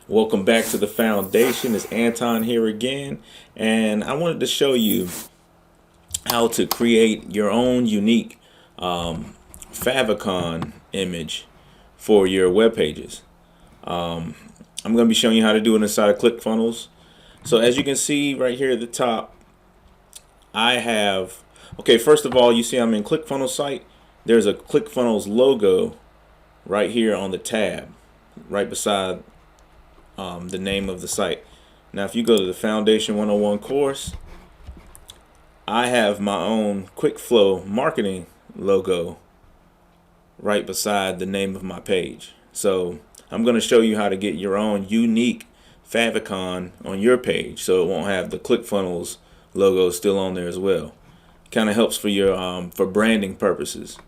Welcome back to the foundation. It's Anton here again, and I wanted to show you how to create your own unique Favicon image for your web pages. I'm going to be showing you how to do it inside of Clickfunnels. So as you can see right here at the top, I have, okay, first of all, you see I'm in Clickfunnels site. There's a Clickfunnels logo right here on the tab, right beside the name of the site. Now if you go to the Foundation 101 course, I have my own Quick Flow marketing logo right beside the name of my page. So I'm going to show you how to get your own unique Favicon on your page so it won't have the Clickfunnels logo still on there as well. Kind of helps for your for branding purposes.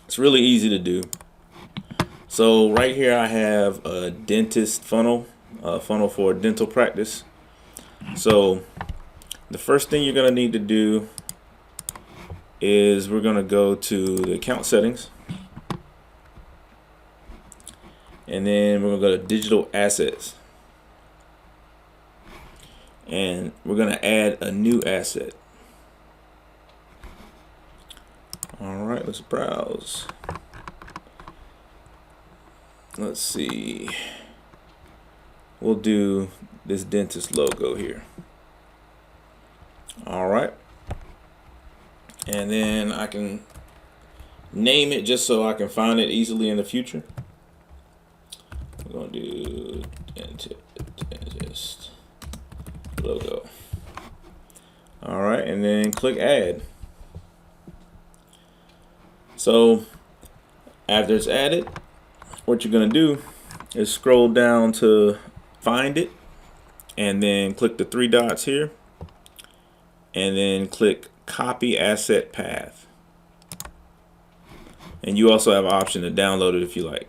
It's really easy to do. So right here I have a dentist funnel, a funnel for dental practice. So the first thing you're going to need to do is we're going to go to the account settings, and then we're going to go to digital assets, and we're going to add a new asset. Alright, let's browse. Let's see, we'll do this dentist logo here. Alright, and then I can name it just so I can find it easily in the future. We're going to do dentist logo. Alright, and then click add. So after it's added, what you're going to do is scroll down to find it, and then click the three dots here, and then click copy asset path. And you also have an option to download it if you like.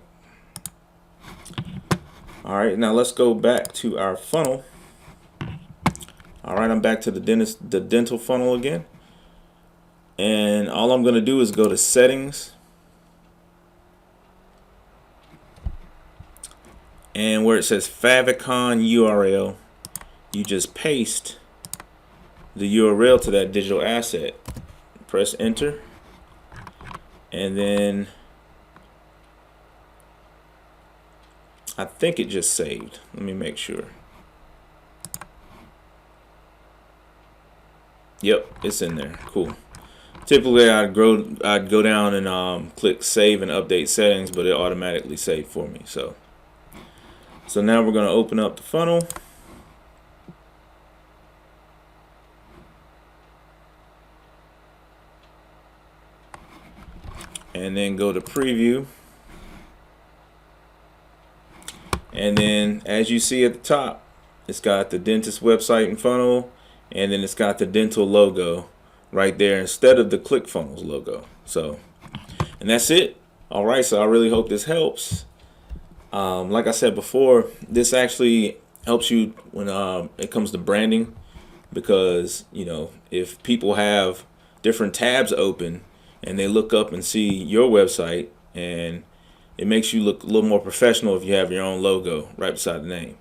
Alright, now let's go back to our funnel. Alright, I'm back to the dental funnel again. And all I'm going to do is go to settings. And where it says Favicon URL, you just paste the URL to that digital asset. Press enter, and then I think it just saved. Let me make sure. Yep, it's in there. Cool. Typically I'd go down and click save and update settings, but it automatically saved for me. So now we're going to open up the funnel. And then go to preview. And then as you see at the top, it's got the dentist website and funnel, and then it's got the dental logo right there instead of the Clickfunnels logo. So, and that's it. All right, so I really hope this helps. Like I said before, this actually helps you when it comes to branding, because you know, if people have different tabs open and they look up and see your website, and it makes you look a little more professional if you have your own logo right beside the name.